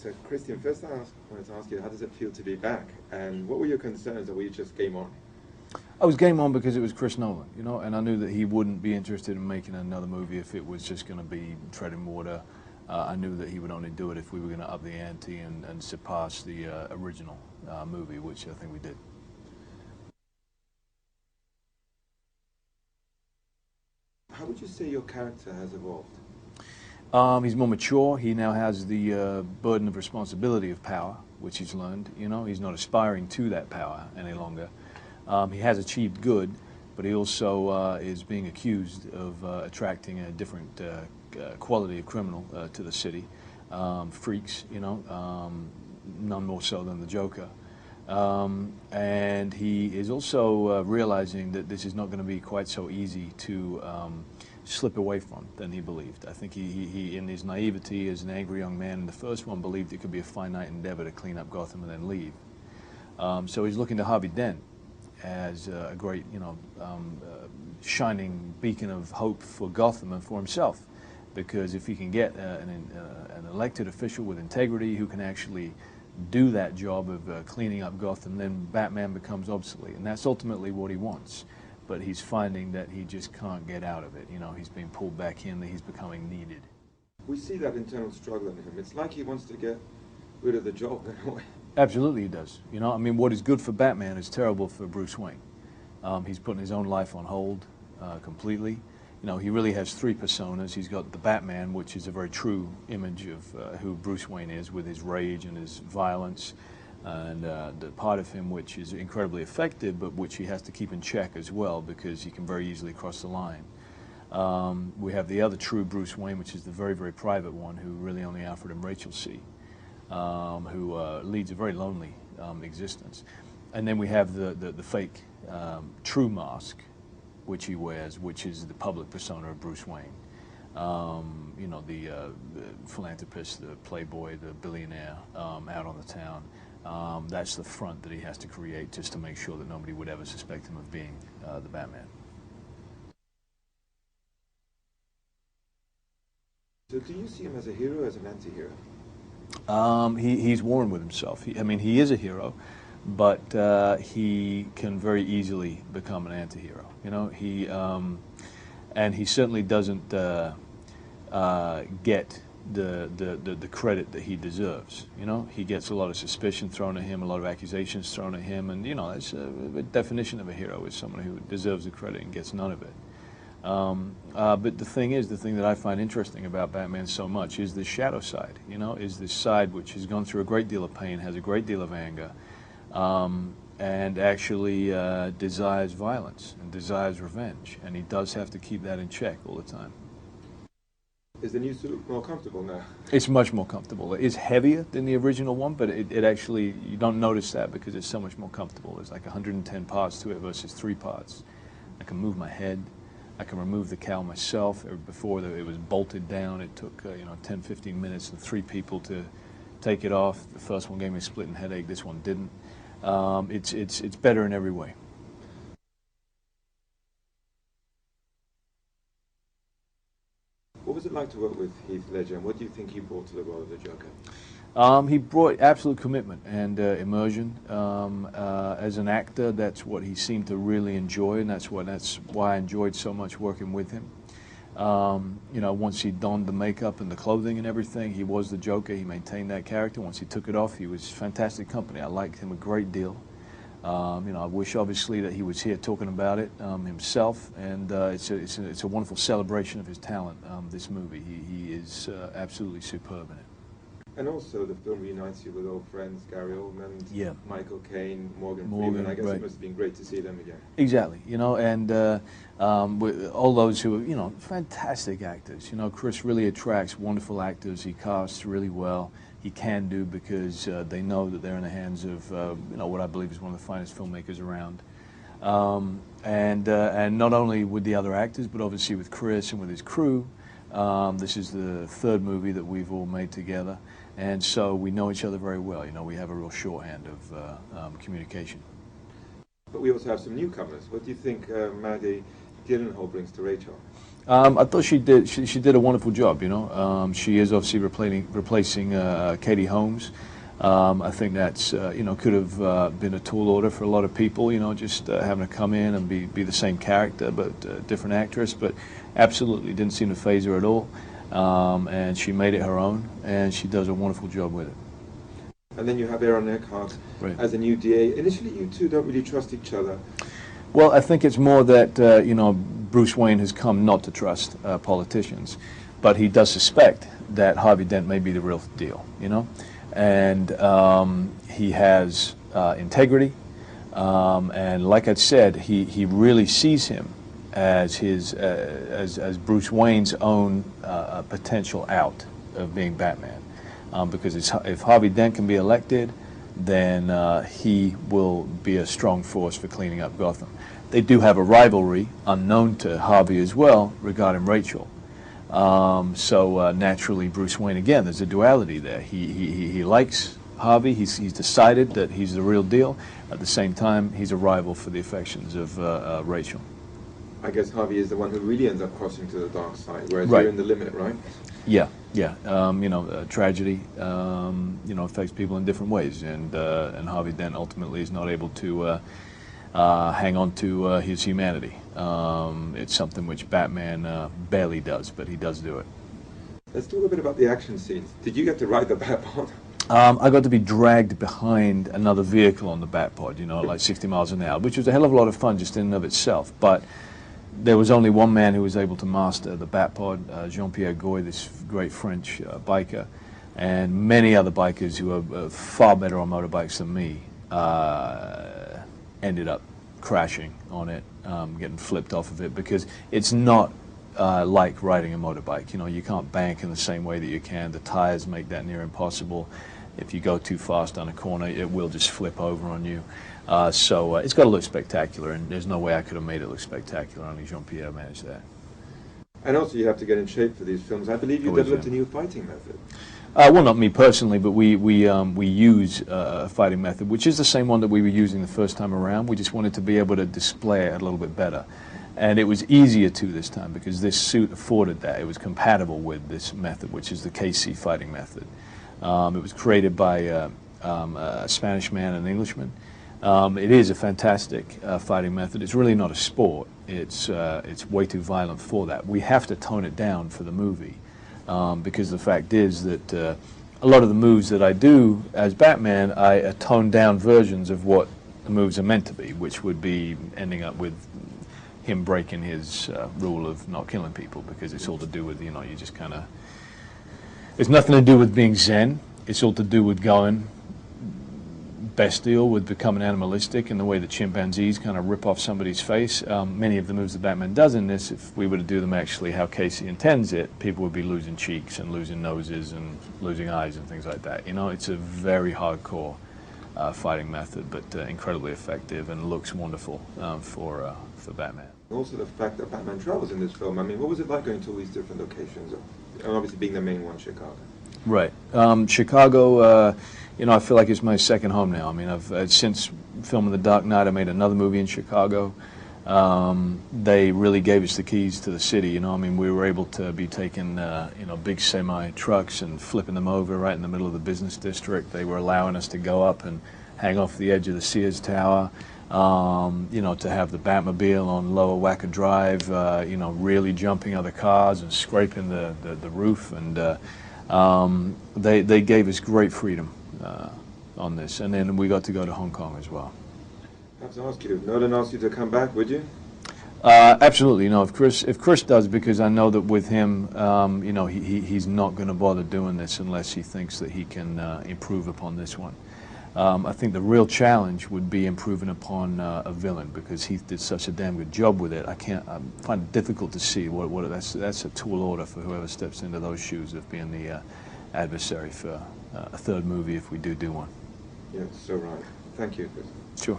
So, Christian, first I wanted to ask you, how does it feel to be back? And what were your concerns, or were you just game on? I was game on because it was Chris Nolan, you know, and I knew that he wouldn't be interested in making another movie if it was just going to be treading water. I knew that he would only do it if we were going to up the ante and surpass the original movie, which I think we did. How would you say your character has evolved? He's more mature. He now has the burden of responsibility of power, which he's learned. You know, he's not aspiring to that power any longer. He has achieved good, but he also is being accused of attracting a different quality of criminal to the city. Freaks, you know, none more so than the Joker. And he is also realizing that this is not going to be quite so easy to slip away from than he believed. I think he, in his naivety as an angry young man in the first one, believed it could be a finite endeavor to clean up Gotham and then leave. So he's looking to Harvey Dent as a great, you know, shining beacon of hope for Gotham and for himself. Because if he can get an elected official with integrity who can actually do that job of cleaning up Gotham, then Batman becomes obsolete. And that's ultimately what he wants. But he's finding that he just can't get out of it. You know, he's being pulled back in, that he's becoming needed. We see that internal struggle in him. It's like he wants to get rid of the job in a way. Absolutely he does. You know, I mean, what is good for Batman is terrible for Bruce Wayne. He's putting his own life on hold completely. You know, he really has three personas. He's got the Batman, which is a very true image of who Bruce Wayne is, with his rage and his violence, and the part of him which is incredibly effective, but which he has to keep in check as well, because he can very easily cross the line. We have the other true Bruce Wayne, which is the very, very private one, who really only Alfred and Rachel see, who leads a very lonely existence. And then we have the fake true mask, which he wears, which is the public persona of Bruce Wayne. You know, the philanthropist, the playboy, the billionaire out on the town. That's the front that he has to create just to make sure that nobody would ever suspect him of being the Batman. So do you see him as a hero or as an anti-hero? He's warring with himself. I mean, he is a hero, but he can very easily become an anti-hero. You know, and he certainly doesn't get the credit that he deserves. You know, he gets a lot of suspicion thrown at him, a lot of accusations thrown at him, and you know, that's the definition of a hero is someone who deserves the credit and gets none of it. But the thing that I find interesting about Batman so much is the shadow side. You know, is this side which has gone through a great deal of pain, has a great deal of anger, and actually desires violence and desires revenge, and he does have to keep that in check all the time. Is the new suit more comfortable now? It's much more comfortable. It is heavier than the original one, but it actually, you don't notice that because it's so much more comfortable. There's like 110 parts to it versus 3 parts. I can move my head. I can remove the cowl myself. Before it was bolted down, it took 10, 15 minutes and 3 people to take it off. The first one gave me a splitting headache. This one didn't. It's better in every way. What was it like to work with Heath Ledger, and what do you think he brought to the role of the Joker? He brought absolute commitment and immersion. As an actor, that's what he seemed to really enjoy, and that's why I enjoyed so much working with him. You know, once he donned the makeup and the clothing and everything, he was the Joker. He maintained that character. Once he took it off, he was fantastic company. I liked him a great deal. You know, I wish obviously that he was here talking about it himself, and it's a wonderful celebration of his talent. This movie, he is absolutely superb in it. And also, the film reunites you with old friends, Gary Oldman, yeah, Michael Caine, Morgan Freeman. I guess right. It must have been great to see them again. Exactly, you know, and all those who are, you know, fantastic actors. You know, Chris really attracts wonderful actors. He casts really well. He can do because they know that they're in the hands of, you know, what I believe is one of the finest filmmakers around. And not only with the other actors, but obviously with Chris and with his crew. This is the 3rd movie that we've all made together, and so we know each other very well. You know, we have a real shorthand of communication. But we also have some newcomers. What do you think, Maddie, Gyllenhaal brings to Rachel? I thought she did a wonderful job. You know, she is obviously replacing Katie Holmes. I think that's you know, could have been a tall order for a lot of people. You know, just having to come in and be the same character but different actress. But absolutely didn't seem to faze her at all. And she made it her own, and she does a wonderful job with it. And then you have Aaron Eckhart as a new DA. Initially, you two don't really trust each other. Well, I think it's more that you know, Bruce Wayne has come not to trust politicians, but he does suspect that Harvey Dent may be the real deal. You know, and he has integrity, and like I said, he really sees him as his as Bruce Wayne's own potential out of being Batman. Because if Harvey Dent can be elected, then he will be a strong force for cleaning up Gotham. They do have a rivalry, unknown to Harvey as well, regarding Rachel. So naturally, Bruce Wayne, again, there's a duality there. He likes Harvey. He's decided that he's the real deal. At the same time, he's a rival for the affections of Rachel. I guess Harvey is the one who really ends up crossing to the dark side, whereas Right. you're in the limit, right? Yeah, yeah. You know, tragedy, you know, affects people in different ways, and Harvey Dent ultimately is not able to hang on to his humanity. It's something which Batman barely does, but he does do it. Let's talk a bit about the action scenes. Did you get to ride the Batpod? I got to be dragged behind another vehicle on the Batpod, you know, like 60 miles an hour, which was a hell of a lot of fun just in and of itself. But there was only one man who was able to master the Batpod, Jean-Pierre Gouy, this great French biker, and many other bikers who are far better on motorbikes than me ended up crashing on it, getting flipped off of it, because it's not like riding a motorbike. You know, you can't bank in the same way that you can. The tires make that near impossible. If you go too fast on a corner, it will just flip over on you. So it's got to look spectacular, and there's no way I could have made it look spectacular. Only Jean-Pierre managed that. And also you have to get in shape for these films. I believe you developed a new fighting method. Well, not me personally, but we use a fighting method, which is the same one that we were using the first time around. We just wanted to be able to display it a little bit better. And it was easier to this time because this suit afforded that. It was compatible with this method, which is the KC fighting method. It was created by a Spanish man and an Englishman. It is a fantastic fighting method. It's really not a sport. It's way too violent for that. We have to tone it down for the movie because the fact is that a lot of the moves that I do as Batman, I tone down versions of what the moves are meant to be, which would be ending up with him breaking his rule of not killing people, because it's all to do with, you know, you just kind of, it's nothing to do with being zen. It's all to do with going bestial, with becoming animalistic, in the way that chimpanzees kind of rip off somebody's face. Many of the moves that Batman does in this, if we were to do them actually how Casey intends it, people would be losing cheeks and losing noses and losing eyes and things like that. You know, it's a very hardcore fighting method, but incredibly effective and looks wonderful for Batman. Also the fact that Batman travels in this film. I mean, what was it like going to all these different locations? And obviously being the main one, Chicago. Right. Chicago, you know, I feel like it's my second home now. I mean, I've since filming The Dark Knight, I made another movie in Chicago. They really gave us the keys to the city, you know. I mean, we were able to be taking, you know, big semi-trucks and flipping them over right in the middle of the business district. They were allowing us to go up and hang off the edge of the Sears Tower, you know, to have the Batmobile on Lower Wacker Drive, you know, really jumping other cars and scraping the roof. And they gave us great freedom on this. And then we got to go to Hong Kong as well. I have to ask you, if Nolan asked you to come back, would you? Absolutely. You know, if Chris does, because I know that with him, you know, he's not going to bother doing this unless he thinks that he can improve upon this one. I think the real challenge would be improving upon a villain, because he did such a damn good job with it. I find it difficult to see what that's a tall order for whoever steps into those shoes of being the adversary for a third movie if we do one. Yeah, so right. Thank you, Chris. Sure.